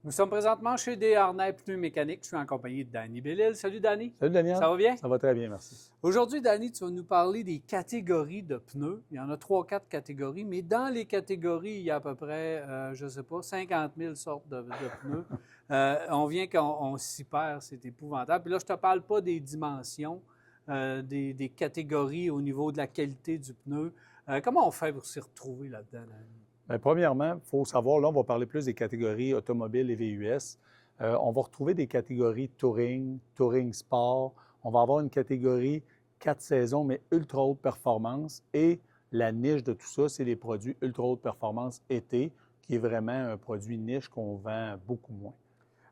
Nous sommes présentement chez Desharnais Pneus Mécaniques. Je suis en compagnie de Danny Bellil. Salut, Danny. Salut, Daniel. Ça va bien? Ça va très bien, merci. Aujourd'hui, Danny, tu vas nous parler des catégories de pneus. Il y en a 3-4 catégories, mais dans les catégories, il y a à peu près, je ne sais pas, 50 000 sortes de pneus. On vient qu'on s'y perd, c'est épouvantable. Puis là, je ne te parle pas des dimensions, des catégories au niveau de la qualité du pneu. Comment on fait pour s'y retrouver là-dedans, Danny? Bien, premièrement, il faut savoir, là, on va parler plus des catégories automobiles et VUS. On va retrouver des catégories Touring, Touring Sport. On va avoir une catégorie 4 saisons, mais ultra haute performance. Et la niche de tout ça, c'est les produits ultra haute performance été, qui est vraiment un produit niche qu'on vend beaucoup moins.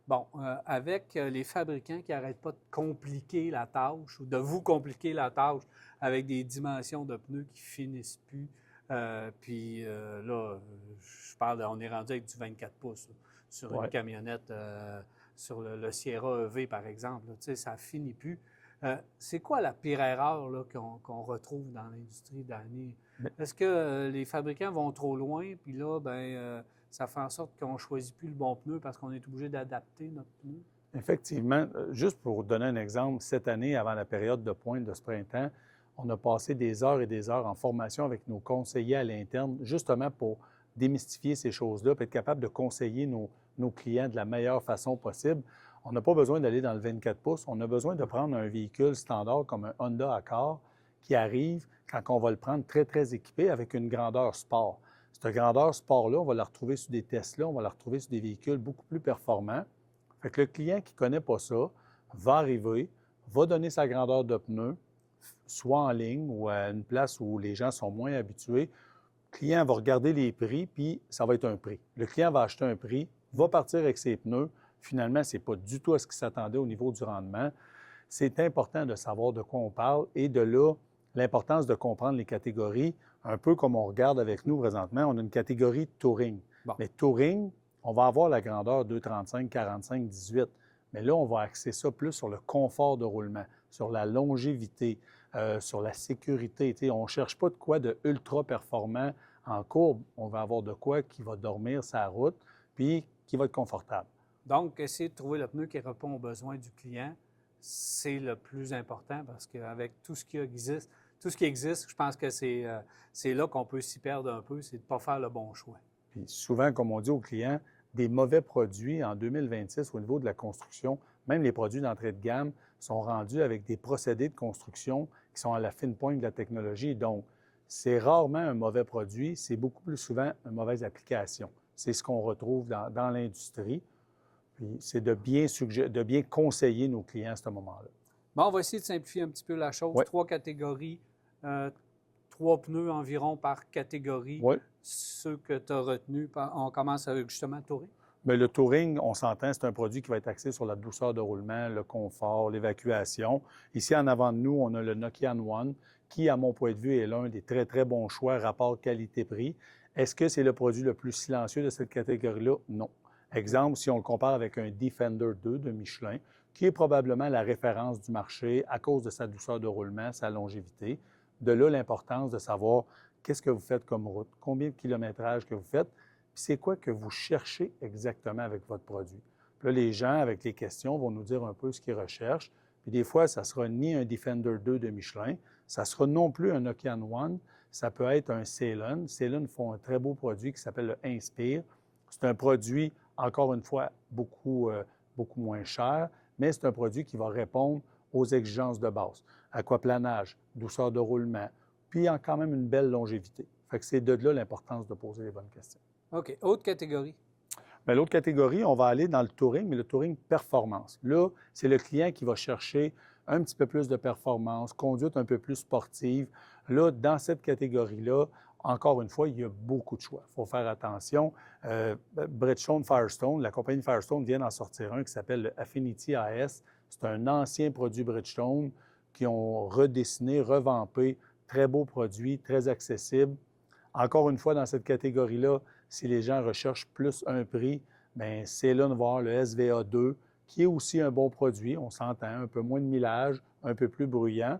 Bon, avec les fabricants qui n'arrêtent pas de compliquer la tâche ou de vous compliquer la tâche avec des dimensions de pneus qui finissent plus. Puis là, je parle, on est rendu avec du 24 pouces là, sur une camionnette, sur le Sierra EV par exemple. Là, tu sais, ça finit plus. C'est quoi la pire erreur là, qu'on retrouve dans l'industrie d'année? Est-ce que les fabricants vont trop loin, puis là, ça fait en sorte qu'on ne choisit plus le bon pneu parce qu'on est obligé d'adapter notre pneu? Effectivement. Juste pour donner un exemple, cette année, avant la période de pointe de ce printemps, on a passé des heures et des heures en formation avec nos conseillers à l'interne, justement pour démystifier ces choses-là, puis être capable de conseiller nos clients de la meilleure façon possible. On n'a pas besoin d'aller dans le 24 pouces, on a besoin de prendre un véhicule standard comme un Honda Accord qui arrive quand on va le prendre très, très équipé avec une grandeur sport. Cette grandeur sport-là, on va la retrouver sur des Tesla, on va la retrouver sur des véhicules beaucoup plus performants. Fait que le client qui ne connaît pas ça va arriver, va donner sa grandeur de pneu, soit en ligne ou à une place où les gens sont moins habitués. Le client va regarder les prix, puis ça va être un prix. Le client va acheter un prix, va partir avec ses pneus. Finalement, ce n'est pas du tout à ce qu'il s'attendait au niveau du rendement. C'est important de savoir de quoi on parle et de là, l'importance de comprendre les catégories, un peu comme on regarde avec nous présentement. On a une catégorie Touring. Bon. Mais Touring, on va avoir la grandeur 2,35, 45, 18. Mais là, on va axer ça plus sur le confort de roulement, sur la longévité, sur la sécurité. T'sais, on ne cherche pas de quoi de ultra performant en courbe. On va avoir de quoi qui va dormir sa route puis qui va être confortable. Donc, essayer de trouver le pneu qui répond aux besoins du client, c'est le plus important parce qu'avec tout ce qui existe, je pense que c'est là qu'on peut s'y perdre un peu, c'est de ne pas faire le bon choix. Puis souvent, comme on dit aux clients, des mauvais produits en 2026 au niveau de la construction, même les produits d'entrée de gamme, sont rendus avec des procédés de construction qui sont à la fine pointe de la technologie. Donc, c'est rarement un mauvais produit, c'est beaucoup plus souvent une mauvaise application. C'est ce qu'on retrouve dans l'industrie. Puis c'est de bien conseiller nos clients à ce moment-là. Bon, on va essayer de simplifier un petit peu la chose. Oui. 3 catégories, 3 pneus environ par catégorie. Oui. Ceux que tu as retenus, on commence avec justement Touring. Bien, le Touring, on s'entend, c'est un produit qui va être axé sur la douceur de roulement, le confort, l'évacuation. Ici, en avant de nous, on a le Nokian One, qui, à mon point de vue, est l'un des très, très bons choix rapport qualité-prix. Est-ce que c'est le produit le plus silencieux de cette catégorie-là? Non. Exemple, si on le compare avec un Defender 2 de Michelin, qui est probablement la référence du marché à cause de sa douceur de roulement, sa longévité. De là, l'importance de savoir qu'est-ce que vous faites comme route, combien de kilométrage que vous faites, puis c'est quoi que vous cherchez exactement avec votre produit. Puis là, les gens, avec les questions, vont nous dire un peu ce qu'ils recherchent. Puis des fois, ça ne sera ni un Defender 2 de Michelin, ça sera non plus un Nokian One, ça peut être un Ceylon. Ceylon font un très beau produit qui s'appelle le Inspire. C'est un produit, encore une fois, beaucoup moins cher, mais c'est un produit qui va répondre aux exigences de base. Aquaplanage, douceur de roulement, puis quand même une belle longévité. Fait que c'est de là l'importance de poser les bonnes questions. OK. Autre catégorie. Bien, l'autre catégorie, on va aller dans le Touring, mais le Touring performance. Là, c'est le client qui va chercher un petit peu plus de performance, conduite un peu plus sportive. Là, dans cette catégorie-là, encore une fois, il y a beaucoup de choix. Il faut faire attention. Bridgestone Firestone, la compagnie Firestone vient d'en sortir un qui s'appelle le Affinity AS. C'est un ancien produit Bridgestone qui ont redessiné, revampé. Très beau produit, très accessible. Encore une fois, dans cette catégorie-là, si les gens recherchent plus un prix, bien, c'est là de voir le SVA2, qui est aussi un bon produit. On s'entend, un peu moins de millage, un peu plus bruyant.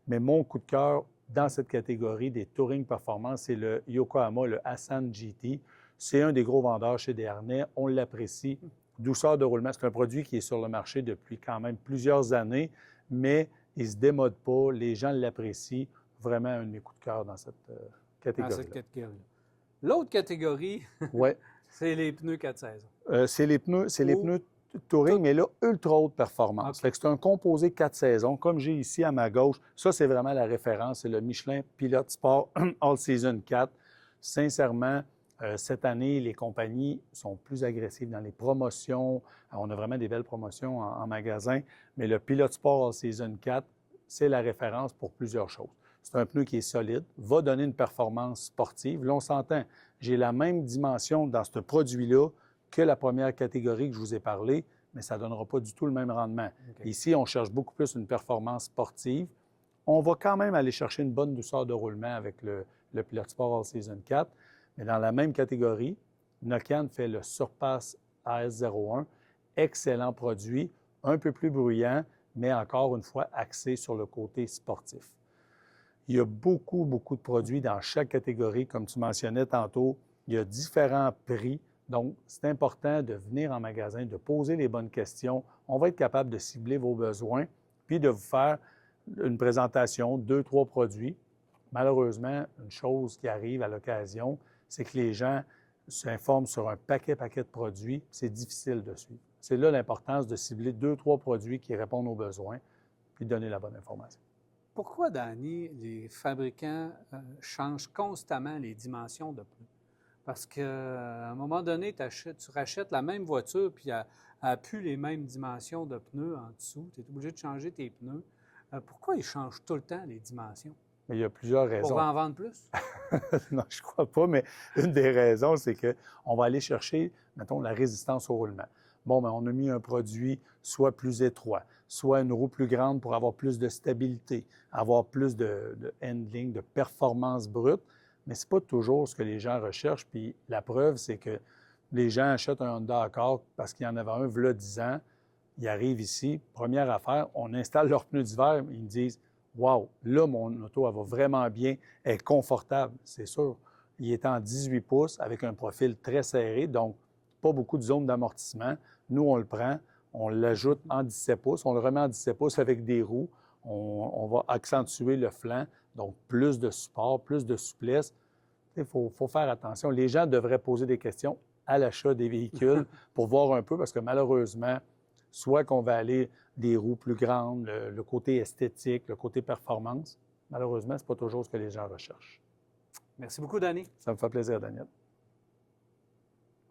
Mais mon coup de cœur dans cette catégorie des Touring Performance, c'est le Yokohama, le Hassan GT. C'est un des gros vendeurs chez Desharnais. On l'apprécie douceur de roulement. C'est un produit qui est sur le marché depuis quand même plusieurs années, mais il ne se démode pas. Les gens l'apprécient. Vraiment un de mes coups de cœur dans cette catégorie. Dans cette catégorie-là. L'autre catégorie, Ouais. c'est les pneus 4 saisons. C'est les pneus Touring, mais là, ultra haute performance. OK. Fait que c'est un composé 4 saisons, comme j'ai ici à ma gauche. Ça, c'est vraiment la référence. C'est le Michelin Pilot Sport All Season 4. Sincèrement, cette année, les compagnies sont plus agressives dans les promotions. On a vraiment des belles promotions en magasin, mais le Pilot Sport All Season 4, c'est la référence pour plusieurs choses. C'est un pneu qui est solide, va donner une performance sportive. Là, on s'entend, j'ai la même dimension dans ce produit-là que la première catégorie que je vous ai parlé, mais ça ne donnera pas du tout le même rendement. Okay. Ici, on cherche beaucoup plus une performance sportive. On va quand même aller chercher une bonne douceur de roulement avec le Pilot Sport All Season 4, mais dans la même catégorie, Nokian fait le Surpass AS01, excellent produit, un peu plus bruyant, mais encore une fois axé sur le côté sportif. Il y a beaucoup, beaucoup de produits dans chaque catégorie. Comme tu mentionnais tantôt, il y a différents prix. Donc, c'est important de venir en magasin, de poser les bonnes questions. On va être capable de cibler vos besoins, puis de vous faire une présentation, 2, 3 produits. Malheureusement, une chose qui arrive à l'occasion, c'est que les gens s'informent sur un paquet de produits. C'est difficile de suivre. C'est là l'importance de cibler 2, 3 produits qui répondent aux besoins, puis de donner la bonne information. Pourquoi, Danny, les fabricants changent constamment les dimensions de pneus? Parce qu'à un moment donné, tu rachètes la même voiture, puis elle n'a plus les mêmes dimensions de pneus en dessous. Tu es obligé de changer tes pneus. Pourquoi ils changent tout le temps les dimensions? Mais il y a plusieurs raisons. Pour en vendre plus? Non, je ne crois pas, mais une des raisons, c'est qu'on va aller chercher, mettons, la résistance au roulement. Bon, bien, on a mis un produit soit plus étroit, soit une roue plus grande pour avoir plus de stabilité, avoir plus de handling, de performance brute, mais ce n'est pas toujours ce que les gens recherchent. Puis la preuve, c'est que les gens achètent un Honda Accord parce qu'il y en avait un, v'là 10 ans. Ils arrivent ici, première affaire, on installe leurs pneus d'hiver, ils me disent « Wow, là, mon auto, elle va vraiment bien, elle est confortable. » C'est sûr. Il est en 18 pouces avec un profil très serré, donc pas beaucoup de zone d'amortissement. Nous, on le prend, on l'ajoute en 17 pouces, on le remet en 17 pouces avec des roues. On va accentuer le flanc, donc plus de support, plus de souplesse. Il faut faire attention. Les gens devraient poser des questions à l'achat des véhicules pour voir un peu, parce que malheureusement, soit qu'on va aller des roues plus grandes, le côté esthétique, le côté performance, malheureusement, ce n'est pas toujours ce que les gens recherchent. Merci beaucoup, Danny. Ça me fait plaisir, Daniel.